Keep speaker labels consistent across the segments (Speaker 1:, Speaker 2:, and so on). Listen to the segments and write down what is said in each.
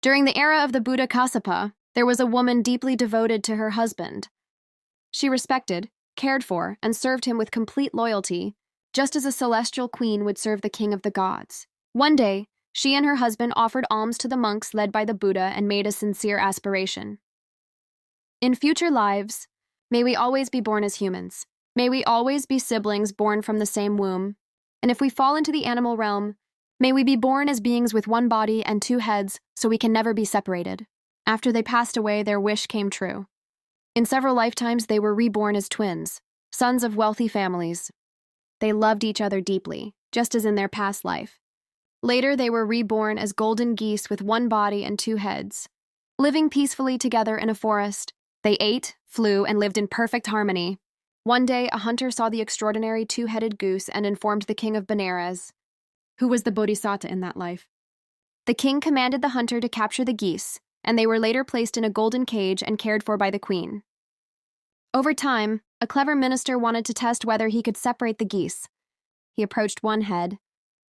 Speaker 1: During the era of the Buddha Kassapa, there was a woman deeply devoted to her husband. She respected, cared for, and served him with complete loyalty, just as a celestial queen would serve the king of the gods. One day, she and her husband offered alms to the monks led by the Buddha and made a sincere aspiration. In future lives, may we always be born as humans. May we always be siblings born from the same womb. And if we fall into the animal realm, may we be born as beings with one body and two heads so we can never be separated. After they passed away, their wish came true. In several lifetimes, they were reborn as twins, sons of wealthy families. They loved each other deeply, just as in their past life. Later, they were reborn as golden geese with one body and two heads. Living peacefully together in a forest, they ate, flew, and lived in perfect harmony. One day, a hunter saw the extraordinary two-headed goose and informed the king of Benares, who was the bodhisattva in that life. The king commanded the hunter to capture the geese, and they were later placed in a golden cage and cared for by the queen. Over time, a clever minister wanted to test whether he could separate the geese. He approached one head,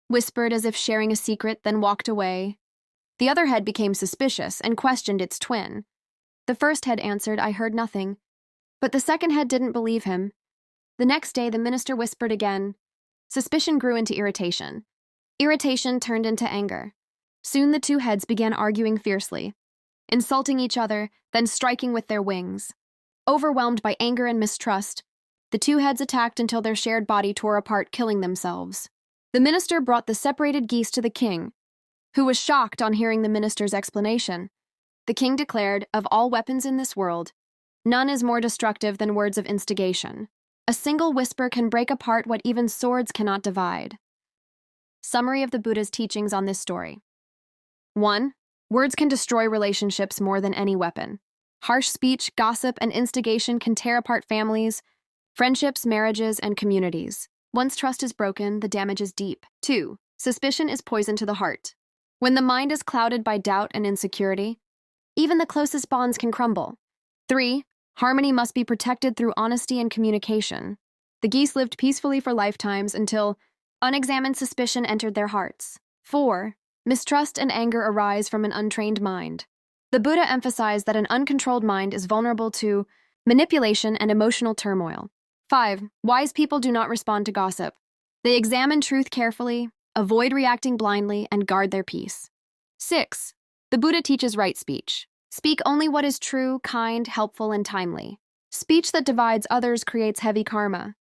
Speaker 1: whispered as if sharing a secret, then walked away. The other head became suspicious and questioned its twin. The first head answered, "I heard nothing." But the second head didn't believe him. The next day, the minister whispered again. Suspicion grew into irritation. Irritation turned into anger. Soon the two heads began arguing fiercely, insulting each other, then striking with their wings. Overwhelmed by anger and mistrust, the two heads attacked until their shared body tore apart, killing themselves. The minister brought the separated geese to the king, who was shocked on hearing the minister's explanation. The king declared, "Of all weapons in this world, none is more destructive than words of instigation. A single whisper can break apart what even swords cannot divide." Summary of the Buddha's teachings on this story. 1. Words can destroy relationships more than any weapon. Harsh speech, gossip, and instigation can tear apart families, friendships, marriages, and communities. Once trust is broken, the damage is deep. 2. Suspicion is poison to the heart. When the mind is clouded by doubt and insecurity, even the closest bonds can crumble. 3. Harmony must be protected through honesty and communication. The geese lived peacefully for lifetimes until unexamined suspicion entered their hearts. 4. Mistrust and anger arise from an untrained mind. The Buddha emphasized that an uncontrolled mind is vulnerable to manipulation and emotional turmoil. 5. Wise people do not respond to gossip. They examine truth carefully, avoid reacting blindly, and guard their peace. 6. The Buddha teaches right speech. Speak only what is true, kind, helpful, and timely. Speech that divides others creates heavy karma.